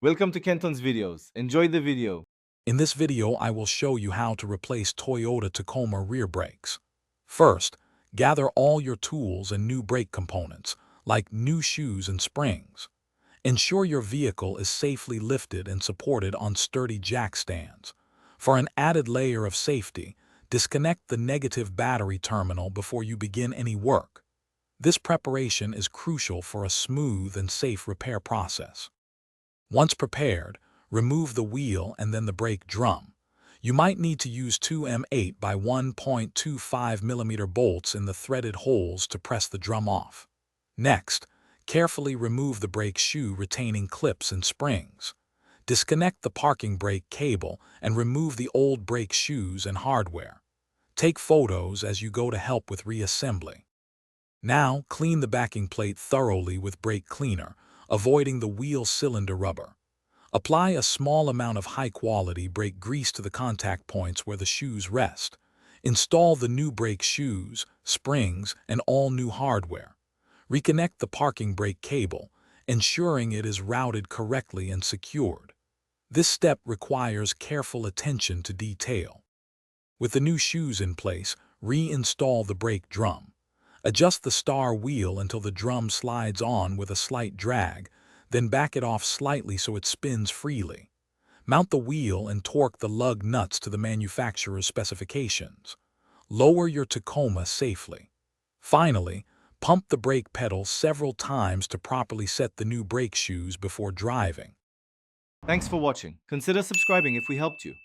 Welcome to Kenton's videos. Enjoy the video. In this video, I will show you how to replace Toyota Tacoma rear brakes. First, gather all your tools and new brake components, like new shoes and springs. Ensure your vehicle is safely lifted and supported on sturdy jack stands. For an added layer of safety, disconnect the negative battery terminal before you begin any work. This preparation is crucial for a smooth and safe repair process. Once prepared, remove the wheel and then the brake drum. You might need to use two M8 by 1.25 mm bolts in the threaded holes to press the drum off. Next, carefully remove the brake shoe retaining clips and springs. Disconnect the parking brake cable and remove the old brake shoes and hardware. Take photos as you go to help with reassembly. Now, clean the backing plate thoroughly with brake cleaner, avoiding the wheel cylinder rubber. Apply a small amount of high-quality brake grease to the contact points where the shoes rest. Install the new brake shoes, springs, and all new hardware. Reconnect the parking brake cable, ensuring it is routed correctly and secured. This step requires careful attention to detail. With the new shoes in place, reinstall the brake drum. Adjust the star wheel until the drum slides on with a slight drag, then back it off slightly so it spins freely. Mount the wheel and torque the lug nuts to the manufacturer's specifications. Lower your Tacoma safely. Finally, pump the brake pedal several times to properly set the new brake shoes before driving. Thanks for watching. Consider subscribing if we helped you.